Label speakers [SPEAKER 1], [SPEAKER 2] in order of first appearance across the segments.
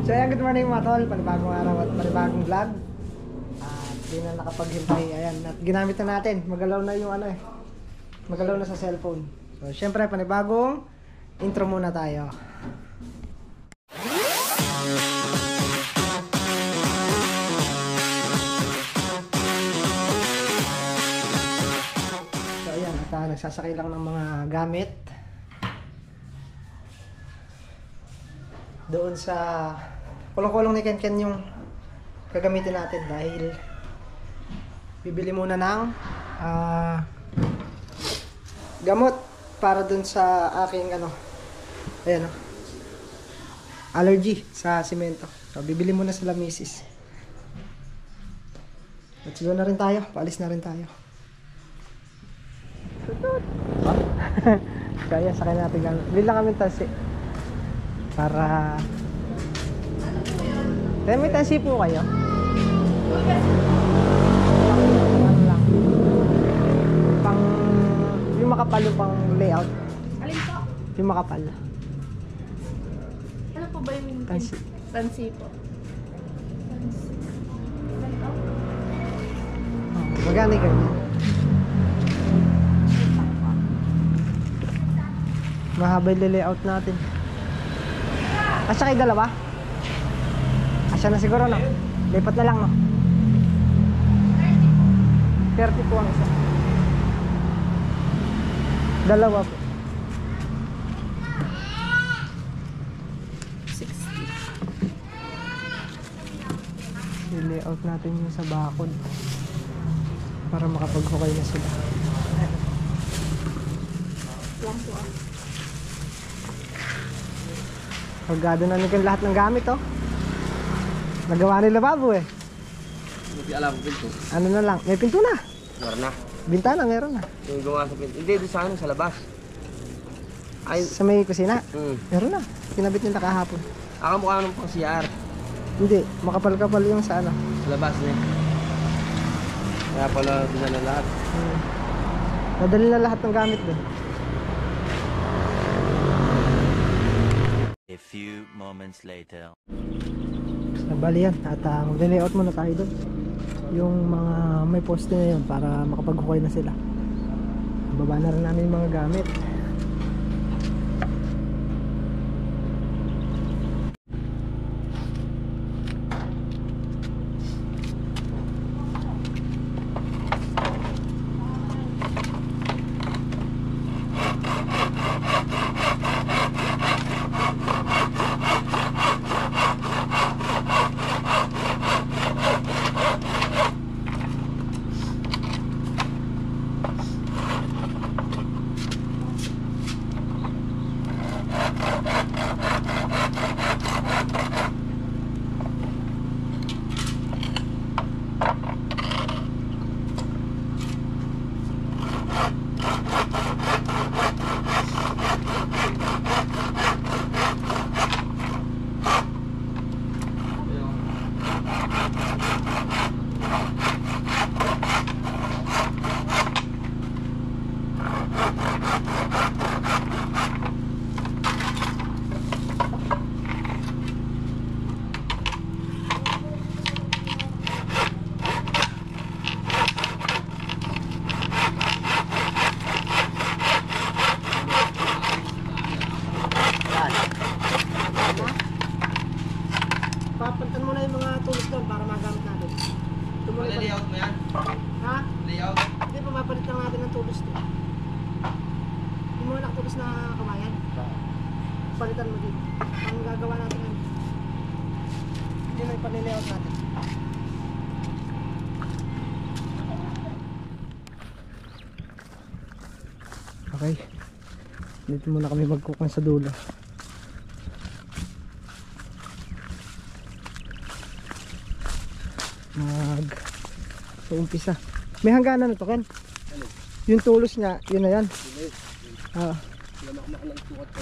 [SPEAKER 1] So ayan, good morning mga tol, panibagong araw at panibagong vlog. At di na nakapaghintay, ayan, at ginamit na natin, magalaw na yung ano magalaw na sa cellphone. So syempre panibagong intro muna tayo. So ayan, at nagsasakay lang ng mga gamit doon sa kulong-kulong ni Ken yung gagamitin natin dahil bibili muna ng gamot para doon sa aking ayan allergy sa simento. So bibili muna sila misis. Let's go na rin tayo, paalis na rin tayo. Kaya sakay natin gamit. Bili lang kami tasi para may tansi po kayo? Ano lang? Pang yung makapal yung pang layout.
[SPEAKER 2] Alin po?
[SPEAKER 1] Yung makapal.
[SPEAKER 2] Ano po ba yung
[SPEAKER 1] Tansi.
[SPEAKER 2] Tansi po. Tansi.
[SPEAKER 1] Magani kayo. Mahaba yung layout natin. Asya kayo dalawa? Asya na siguro, no? Lipat na lang, no? 30 po ang isa. Dalawa po. 60. I-layout natin yung sa bakod para makapaghukay na sila.
[SPEAKER 2] Lang po ah.
[SPEAKER 1] Pagkado na naging lahat ng gamit, oh. Nagawa nila babo, eh.
[SPEAKER 3] Hindi alam ko pinto.
[SPEAKER 1] Ano na lang, may pinto na.
[SPEAKER 3] Meron na.
[SPEAKER 1] Bintana, meron na.
[SPEAKER 3] Yung gumawa sa pinto. Hindi, doon sa sa labas. Ay,
[SPEAKER 1] Sa may kusina,
[SPEAKER 3] hmm.
[SPEAKER 1] meron na. Kinabit nila kahapon.
[SPEAKER 3] Mukha nung pang CR.
[SPEAKER 1] Hindi, makapal-kapal yung sa ano.
[SPEAKER 3] Sa labas niya. Kaya pala dinala lahat.
[SPEAKER 1] Nadali na lahat ng gamit doon.
[SPEAKER 4] A few moments later.
[SPEAKER 1] Nabali yan. At mag-layout muna tayo doon. Yung mga may poste na yun para makapaghukay na sila. Baba na rin namin yung mga gamit. Papuntan mo na yung mga tools doon para magamit natin.
[SPEAKER 3] Layout mo yan?
[SPEAKER 1] Ha?
[SPEAKER 3] Layout?
[SPEAKER 1] Hindi, papapalit lang natin ng tools doon. Hindi mo na tools na kamayan. Palitan mo dito. Ang gagawa natin yun. Yun ang panilayout natin. Okay. Dito muna kami magkukan sa dulo. So umpisa. May hangganan na to, Ken? Yung tulos niya, yun na yan.
[SPEAKER 3] Lamak-mak ng sukat ko.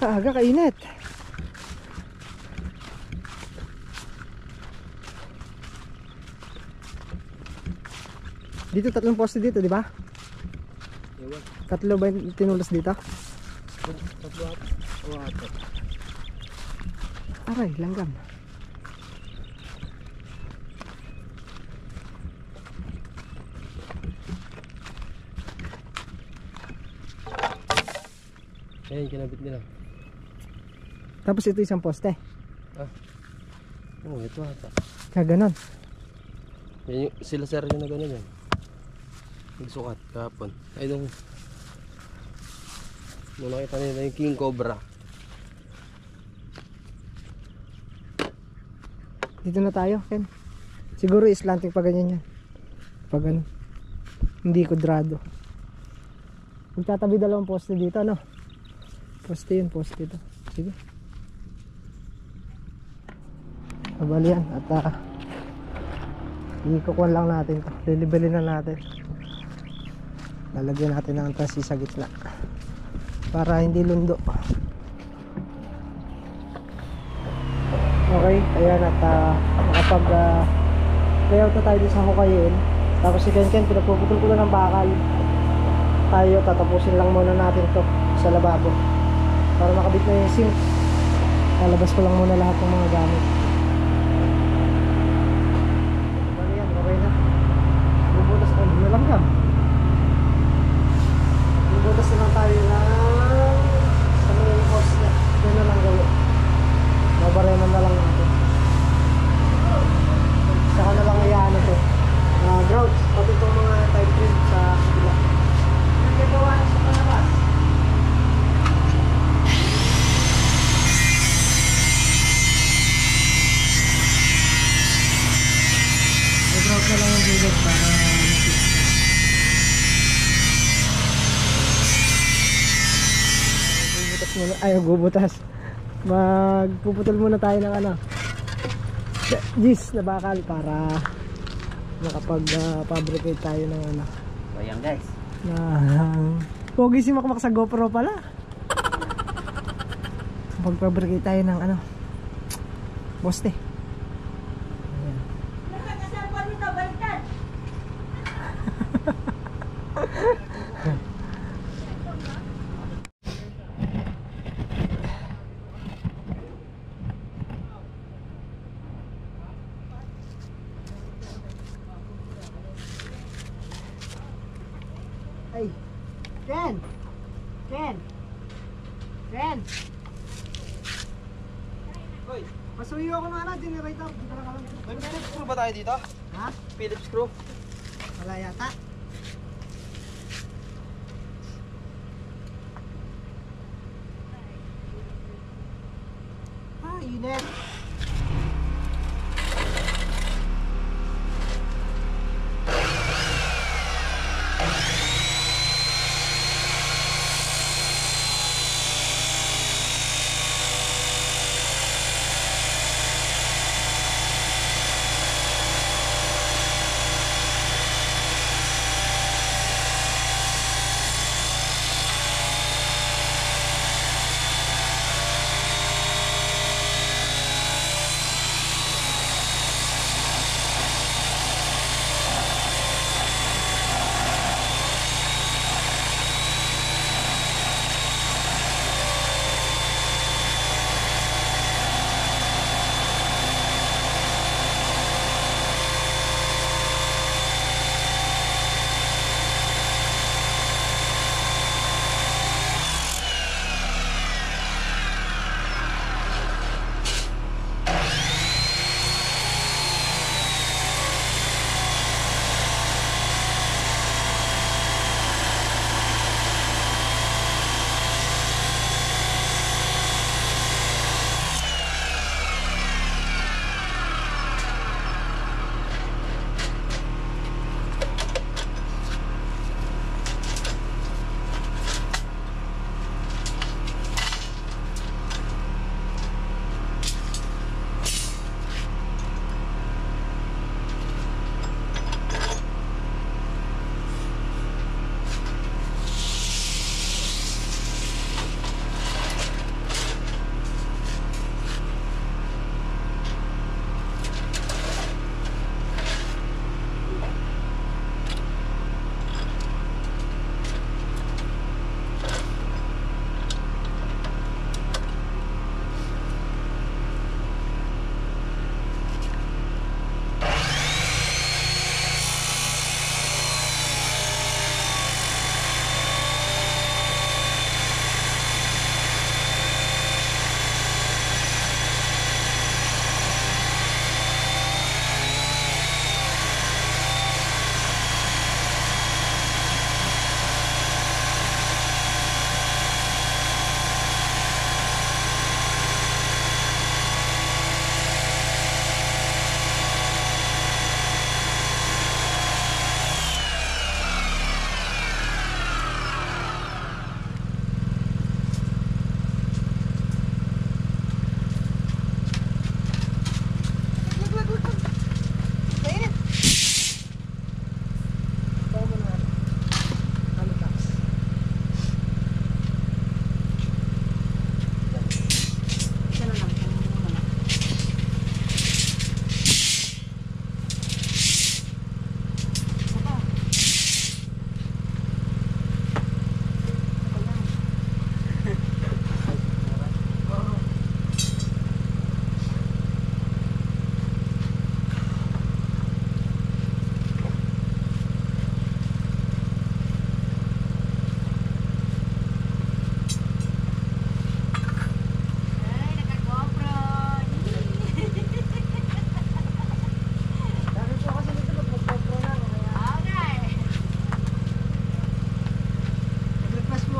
[SPEAKER 1] Aga, kainit. Dito tatlong poste dito, di ba?
[SPEAKER 3] Ewan.
[SPEAKER 1] Tatlo ba yung tinulas dito?
[SPEAKER 3] Tatlo at. O apat.
[SPEAKER 1] Aray, langgam.
[SPEAKER 3] Ayan, kinabit nila.
[SPEAKER 1] Tapos ito isang poste.
[SPEAKER 3] Oo, ito ata.
[SPEAKER 1] Ganon.
[SPEAKER 3] Yan yung, sila sir yung na gano'n yan. Nagsukat kahapon. Ay, nung nakita nila yung King Cobra.
[SPEAKER 1] Dito na tayo, Ken. Siguro islanting pa ganyan yan. Pag ano. Hindi kudrado. Magtatabi dalawang poste dito, ano? Poste yun, poste ito. Sige. Kabali yan. At ikukuhan lang natin to. Lilibelin na natin. Lalagyan natin ng trasi sa gitna para hindi lundo. Okay, ayan at nakapag layout na tayo dito sa Hukayin. Tapos si Ken pinapuputol ko na ng bakal. Tayo tatapusin lang muna natin to sa lababo para makabit na yung sink. Lalabas ko lang muna lahat ng mga gamit. Bali yan, okay na. Bubutas ka na lang kam. Bubutas na lang tayo ng sa mga post na. Yun na lang gawin. Mabareman na lang natin. Saka na lang iyan ito. Grouts, pati itong mga type trim sa kabila. Nagagawa sa palabas. Grout na lang yung bigot para bubutas muna. Ay, bubutas. Magpuputol muna tayo ng ano gis na bakal para makapag fabricate tayo ng ano.
[SPEAKER 3] So yan guys.
[SPEAKER 1] Na pogi si Makmak sa GoPro pala. Pag-fabricate tayo ng ano poste. Ayan. Ay, Ken! Ken! Ken!
[SPEAKER 3] Hoy,
[SPEAKER 1] Pasuyo ako ng ano, generator. Di ko lang alam.
[SPEAKER 3] may Philips screw ba tayo dito?
[SPEAKER 1] Ha?
[SPEAKER 3] Philips screw?
[SPEAKER 1] Wala yata. Init.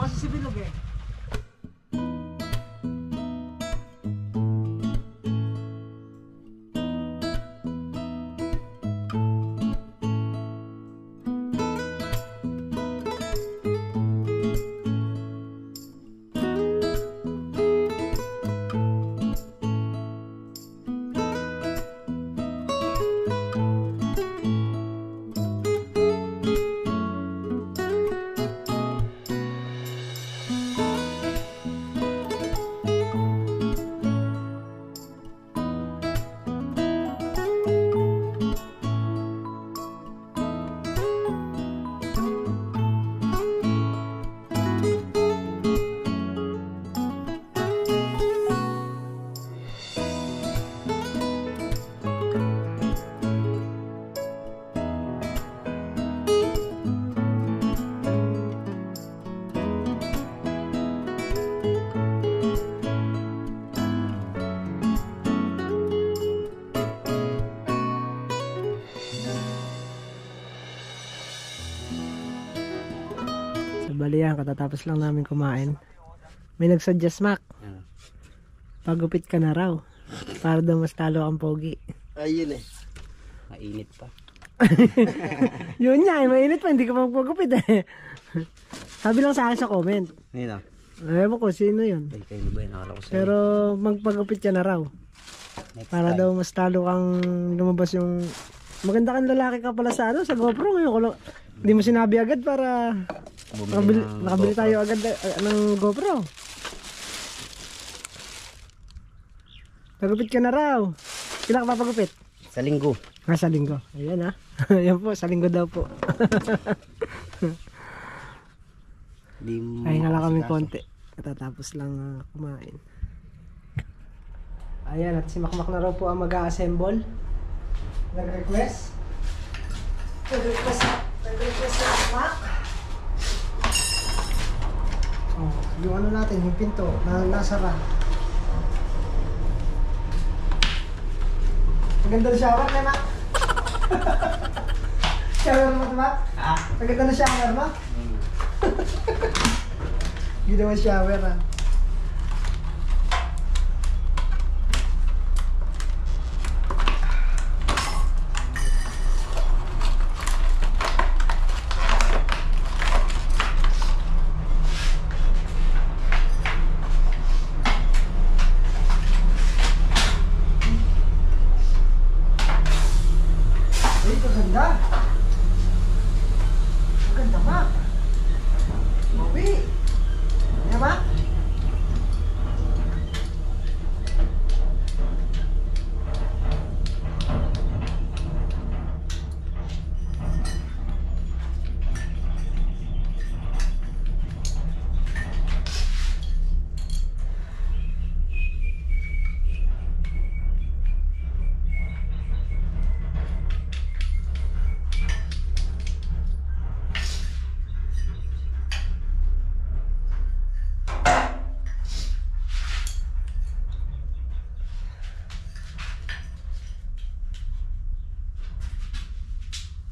[SPEAKER 1] mo kasi si Bilog eh. Bali yan, katatapos lang namin kumain. May nagsuggest, Mac. Pagupit ka na raw. Para daw mas talo ang pogi.
[SPEAKER 3] Ayun eh. Mainit pa.
[SPEAKER 1] Yun nga, mainit pa. Hindi ka magpagupit eh. Sabi lang sa akin sa comment.
[SPEAKER 3] Nino?
[SPEAKER 1] Ewan ko, sino yun?
[SPEAKER 3] Ay, kayo ba yun? Nakala ko sa'yo.
[SPEAKER 1] Pero magpagupit ka na raw. Para daw mas talo kang lumabas yung... Maganda kang lalaki ka pala sa ano, sa GoPro. Ngayon ko lang... Hindi mo sinabi agad para... Nakabili tayo agad ng GoPro. Pagupit ka na raw. Kailan ka papagupit?
[SPEAKER 3] Sa linggo.
[SPEAKER 1] Sa linggo. Ayan ha. Ayan po, sa linggo daw po. Ay nga lang kami konti. Katatapos lang kumain. Ayan, at si Makmak na raw po ang mag-a-assemble. Nag-request. Nag-request sa Makmak. Oh, yung ano natin, yung pinto na nasara. Maganda na shower na, Mak. Shower mo, Mak? Ha? Maganda na shower mo? Hindi naman shower, ha?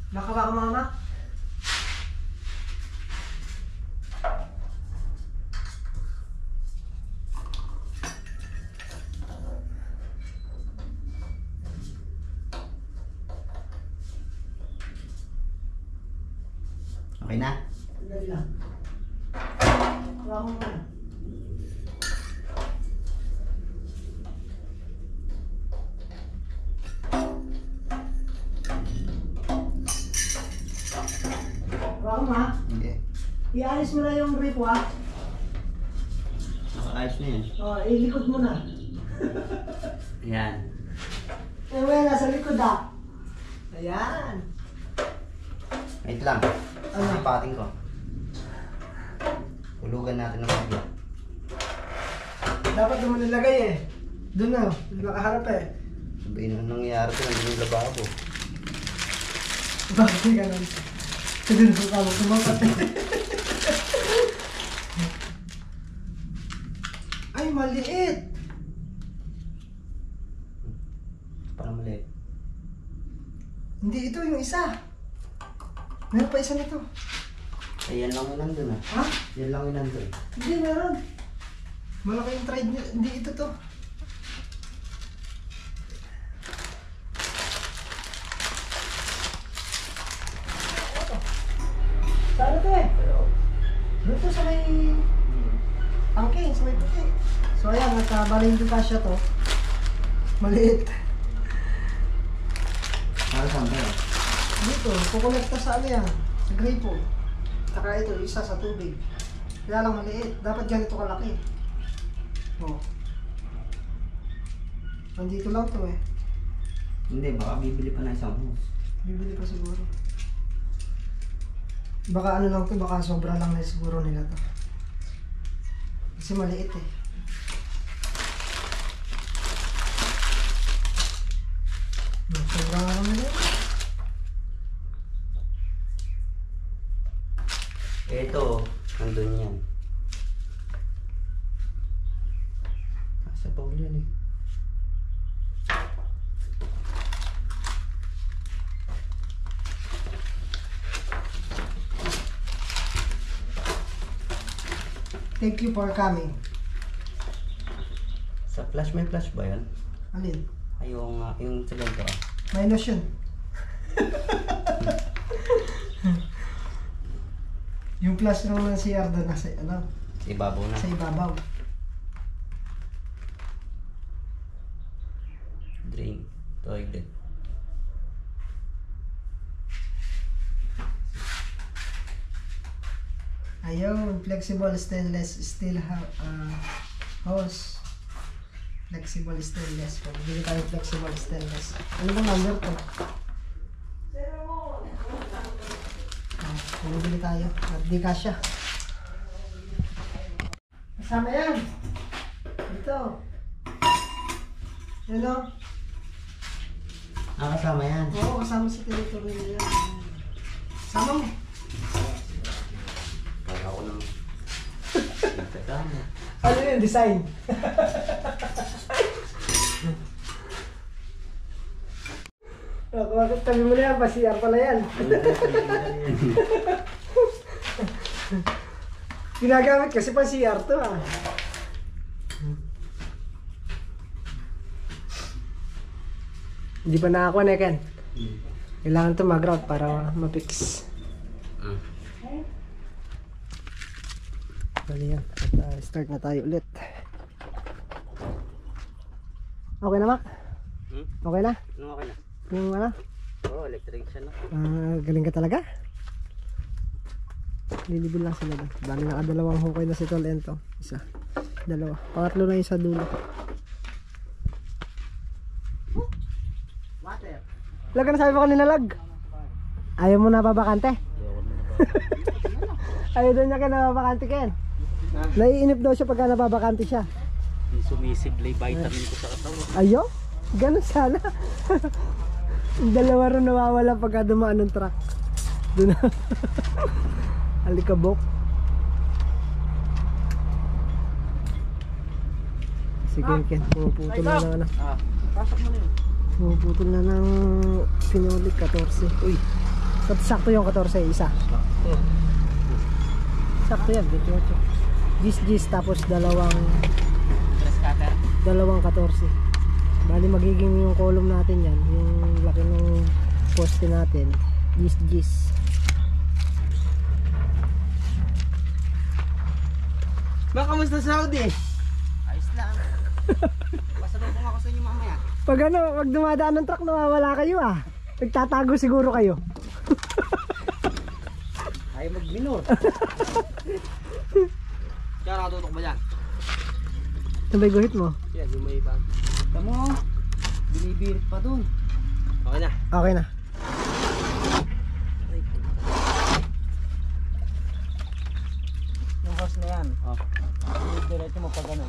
[SPEAKER 1] Nakawa ka mama?
[SPEAKER 3] Okay na?
[SPEAKER 1] Dali lang. Nakawa mo muna. Ma,
[SPEAKER 3] Hindi.
[SPEAKER 1] iayos mo na yung grip, ha?
[SPEAKER 3] Nakaayos na yan.
[SPEAKER 1] O, ilikod mo na.
[SPEAKER 3] Ayan.
[SPEAKER 1] Eh, wala, nasa likod, ha? Ayan.
[SPEAKER 3] Wait lang.
[SPEAKER 1] Ano?
[SPEAKER 3] Sipating ko. Hulugan natin ng magya.
[SPEAKER 1] Dapat naman nilagay, eh. Doon na, nakaharap, eh.
[SPEAKER 3] Sabihin na nangyayari ko, nandun yung lababo.
[SPEAKER 1] Bakit ganun? Kasi nung kamo tumapat. Ay, maliit!
[SPEAKER 3] Parang maliit.
[SPEAKER 1] Hindi, ito yung isa. Meron pa isa nito.
[SPEAKER 5] Ayan lang yung nandun ah.
[SPEAKER 1] Ha?
[SPEAKER 5] Yan lang yung nandun.
[SPEAKER 1] Hindi, meron. Malaki yung trade niya. Hindi, ito to. Saan ito eh? Doon to sa may angking, sa may puti. So ayan, nagkabaling din pa siya to. Maliit.
[SPEAKER 5] Para saan ba?
[SPEAKER 1] Dito, kukolekta sa ano yan, sa gripo. Saka ito, isa sa tubig. Kaya lang maliit. Dapat ganito kalaki. Oh. Nandito lang to eh.
[SPEAKER 5] Hindi, baka bibili pa na isang hose.
[SPEAKER 1] Bibili pa siguro. Baka ano lang to, baka sobra lang na siguro nila to. Kasi maliit eh. Sobra nga kami nila.
[SPEAKER 5] Ito, nandun yan. Asa pa uli yan eh.
[SPEAKER 1] Thank you for coming.
[SPEAKER 5] Sa flash, may flash ba yan?
[SPEAKER 1] Alin?
[SPEAKER 5] Ay, yung sa ganito ah.
[SPEAKER 1] Minus yun. Yung plus ng CR doon nasa, ano,
[SPEAKER 5] Sa ibabaw na.
[SPEAKER 1] sa ibabaw.
[SPEAKER 5] Drain. Toilet.
[SPEAKER 1] Ayun, flexible stainless steel hose. Flexible stainless. Pag-bili tayo flexible stainless. Ano bang number to? Pag-bili tayo. At di kasya. Kasama yan. Dito. Yun o.
[SPEAKER 5] Ah, kasama yan.
[SPEAKER 1] Oo, kasama sa territory nila. Sama mo.
[SPEAKER 5] Para ako nang... Kasama.
[SPEAKER 1] Ano yun? Design. Bakit tabi mo na yan? Pa-CR pala yan. Ginagamit kasi pa-CR to ah. Hindi pa nakakuha na Ken. Kailangan to mag-route para ma-fix. Bali yan. At start na tayo ulit. Okay na, Mac? Okay na?
[SPEAKER 5] Ano okay na?
[SPEAKER 1] Yung ano?
[SPEAKER 5] Oo, electric siya no?
[SPEAKER 1] Galing ka talaga? Lilibil lang sila doon. Bali nakadalawang hukay na si Tol Ento. Isa. Dalawa. Pangatlo na yung sa dulo.
[SPEAKER 5] Water.
[SPEAKER 1] Lag ka na sabi mo kanina, Lag? Ayaw mo na babakante? Ayaw doon niya ka nababakante, Ken. Naiinip daw siya pagka nababakante siya.
[SPEAKER 5] Sumisiblay vitamin ko sa katawan.
[SPEAKER 1] Ayaw? Ganun sana. Dalawa rin nawawala pagka dumaan ng truck. Doon na. Alikabok. Sige, Ken. Pumuputol na ng ano.
[SPEAKER 5] Pasok mo na yun.
[SPEAKER 1] Pumuputol na ng pinulik 14. Uy. Sakto yung 14 isa. Sakto yan, 28. Gis tapos dalawang 14. Bali magiging yung column natin yan, yung laki ng poste natin. Gis.
[SPEAKER 5] Ba, kamusta Saudi? Ayos lang. Pasalubong ako sa inyo mamaya.
[SPEAKER 1] Pag ano, pag dumadaan ng truck nawawala kayo ah. Nagtatago siguro kayo.
[SPEAKER 5] Ayaw mag-minor. Kaya nakatutok ba dyan?
[SPEAKER 1] Sabay guhit mo.
[SPEAKER 3] Yan, yung may pa.
[SPEAKER 5] Tamo, binibirit pa dun.
[SPEAKER 3] Okay na.
[SPEAKER 1] Okay na.
[SPEAKER 5] Yung house na yan. Oh. Diretso mo pag ano.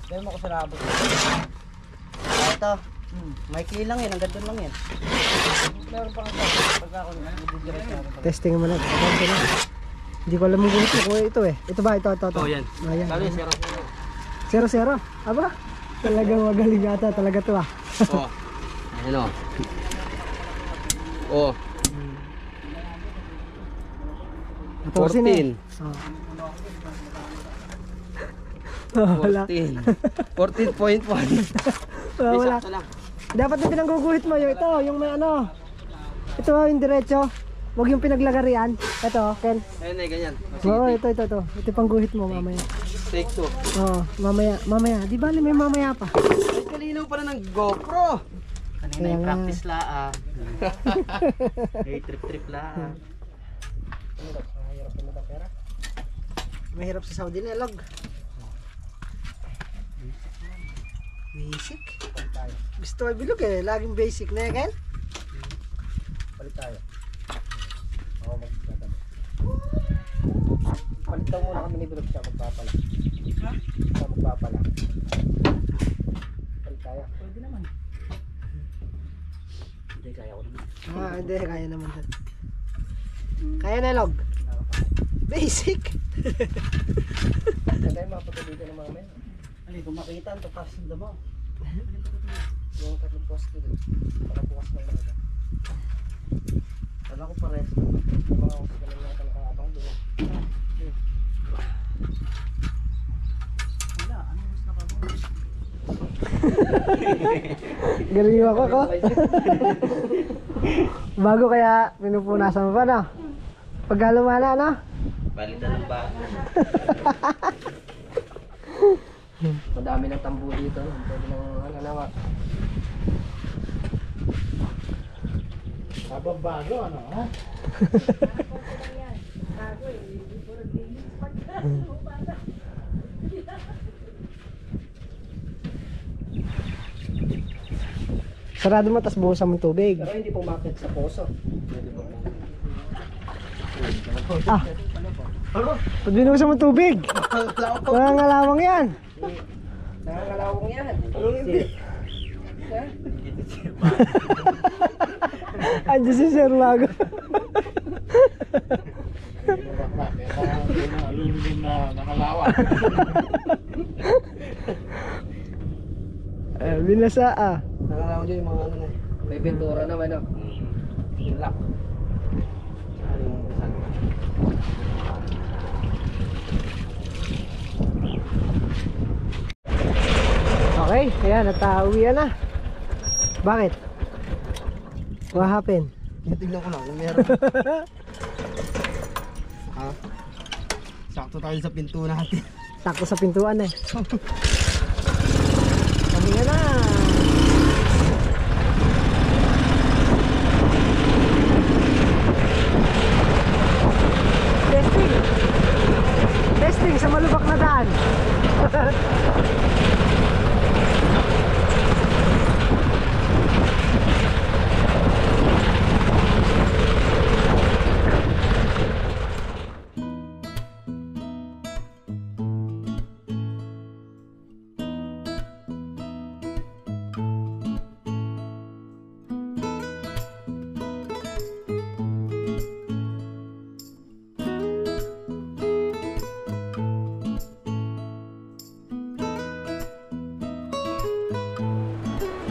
[SPEAKER 5] Kaya mo ko sa labot. Ito. Maikli lang yan. Ang ganda lang yan. Meron pa kasi. Pag ako diretso ako.
[SPEAKER 1] Testing mo na. Okay na. Hindi ko alam yung guhit mo. Kuha ito eh. Ito ba? Ito.
[SPEAKER 3] Oh, yan.
[SPEAKER 1] Ayan.
[SPEAKER 3] Sabi, 0.
[SPEAKER 1] 0-0. Aba? Talagang magaling ata. Talaga to ah.
[SPEAKER 3] Oh. Ayan o. Oh.
[SPEAKER 1] 14 eh.
[SPEAKER 3] 14.
[SPEAKER 1] Oh, wala.
[SPEAKER 3] 14. 14.1.
[SPEAKER 1] Wala.
[SPEAKER 3] Sakto lang.
[SPEAKER 1] Dapat yung pinangguguhit mo yung ito, yung may ano. Ito yung diretso. Huwag yung pinaglagarian. Ito, Ken.
[SPEAKER 3] Ayun eh, ganyan.
[SPEAKER 1] Oo, ito. Ito yung pangguhit mo mamaya.
[SPEAKER 3] Take 2.
[SPEAKER 1] Oo, mamaya. Di ba may mamaya pa?
[SPEAKER 3] Ay, kalinaw pala ng GoPro.
[SPEAKER 5] Kanina
[SPEAKER 1] Kaya
[SPEAKER 5] yung
[SPEAKER 1] nga.
[SPEAKER 5] practice laa. Hey, trip laa.
[SPEAKER 1] Mahirap sa Saudi na, log. Basic? Gusto ko bilog eh, laging basic na yan, Ken?
[SPEAKER 3] Palit tayo. Oo, magtatalo. Palit daw muna kami ni Bilog siya magpapala. Ha? Siya magpapala. Palit tayo.
[SPEAKER 5] Pwede naman. Hindi, kaya ko naman.
[SPEAKER 1] Hindi, kaya naman. Kaya na, log. Basic?
[SPEAKER 3] Saan tayo mapatuloy ng mga men?
[SPEAKER 5] Alin, kung makita, ang tapas ng damo.
[SPEAKER 3] Yung tatlong poste doon. Para bukas ng mga.
[SPEAKER 5] Kala ko pares.
[SPEAKER 3] Yung mga host na lang natin nakaabang doon.
[SPEAKER 5] Wala, anong gusto na ka mo?
[SPEAKER 1] Galing ako ko. Bago kaya pinupunasan mo pa, no? Pagka lumala, no?
[SPEAKER 5] Balitan ng ba?
[SPEAKER 3] Madami ng tambo dito. Pwede nang halawa.
[SPEAKER 5] Habang bago, ano ha?
[SPEAKER 1] Sarado mo, tas buhusan mo tubig.
[SPEAKER 3] Pero hindi pumakit sa poso. Pwede ba?
[SPEAKER 1] Ah, pag binuhusan mo tubig, nangangalawang yan.
[SPEAKER 3] Nangangalawang yan. Anong hindi?
[SPEAKER 1] Andiyan si Sir Mago.
[SPEAKER 5] Aluminum na nakalawa.
[SPEAKER 1] Binasa ah.
[SPEAKER 3] Nangangalawang dyan yung mga ano na. May pintura naman no? Yung lock. Tsaka yung basag.
[SPEAKER 1] Okay, ayan, natauwi na. Bakit? What happened?
[SPEAKER 3] Tignan ko lang kung meron. Ha? Sakto tayo sa pinto natin.
[SPEAKER 1] Sakto sa pintuan eh. Kami na. Testing. Testing sa malubak na daan.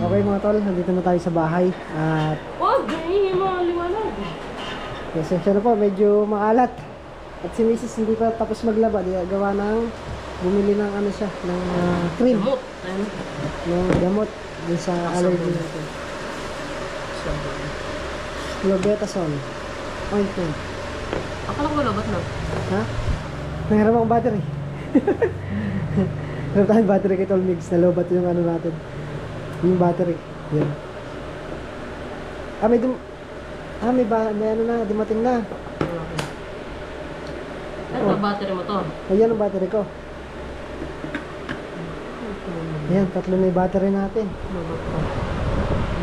[SPEAKER 1] Okay mga tol, nandito na tayo sa bahay. At
[SPEAKER 2] Oh, ganyan yung mga liwanag.
[SPEAKER 1] pasensya na po, medyo maalat. At si Mrs. hindi pa tapos maglaba, di gawa ng bumili ng ano siya, ng cream.
[SPEAKER 2] Gamot.
[SPEAKER 1] Ng gamot dun sa allergy natin. Clobetasol ointment.
[SPEAKER 2] Akala ko labat na.
[SPEAKER 1] Ha? Mayroon akong battery. Mayroon tayong battery kay Tol Migs. Nalobat yung ano natin. Yung battery. Yan. May ano na, dumating na.
[SPEAKER 2] Ito, battery mo to.
[SPEAKER 1] Ayan ang battery ko. Ayan, tatlo na yung battery natin.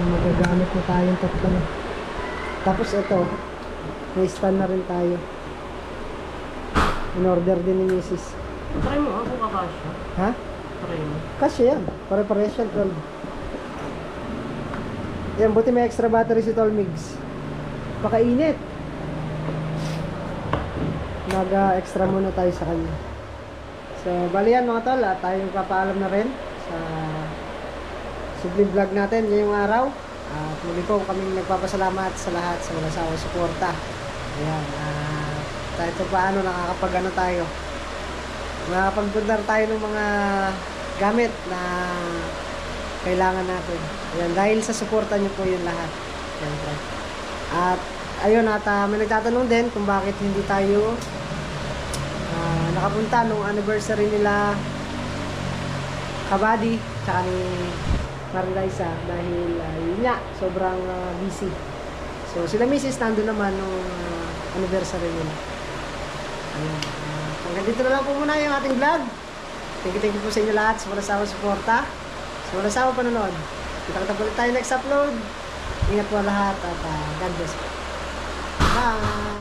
[SPEAKER 1] Magagamit na tayong tatlo na. Tapos ito, may stand na rin tayo. In-order din ni Mrs.
[SPEAKER 2] Try mo, ako kakasya.
[SPEAKER 1] Ha?
[SPEAKER 2] Try mo.
[SPEAKER 1] Kasi yan, pare-pares yan, Tol. Yan, buti may extra battery si Tol Migs. Pakainit. Nag-extra muna tayo sa kanya. So, bali yan mga Tol, at tayong papaalam na rin sa simple vlog natin ngayong araw. At muli po kaming nagpapasalamat sa lahat sa mga sawang suporta. Ayan, kahit pa paano nakakapag-ano tayo. Nakakapagpundar tayo ng mga gamit na kailangan natin. Ayan, dahil sa suporta nyo po yun lahat. Siyempre. At ayun, at may nagtatanong din kung bakit hindi tayo nakapunta nung anniversary nila Kabady tsaka ni Marliza dahil yun nga, sobrang busy. So sila misis nandun naman nung anniversary nila. Ayun. Hanggang dito na lang po muna yung ating vlog. Thank you po sa inyo lahat sa walang sawang suporta, sa walang sawang panonood. Kita-kita po ulit tayo next upload. Ingat po lahat at God bless. Bye!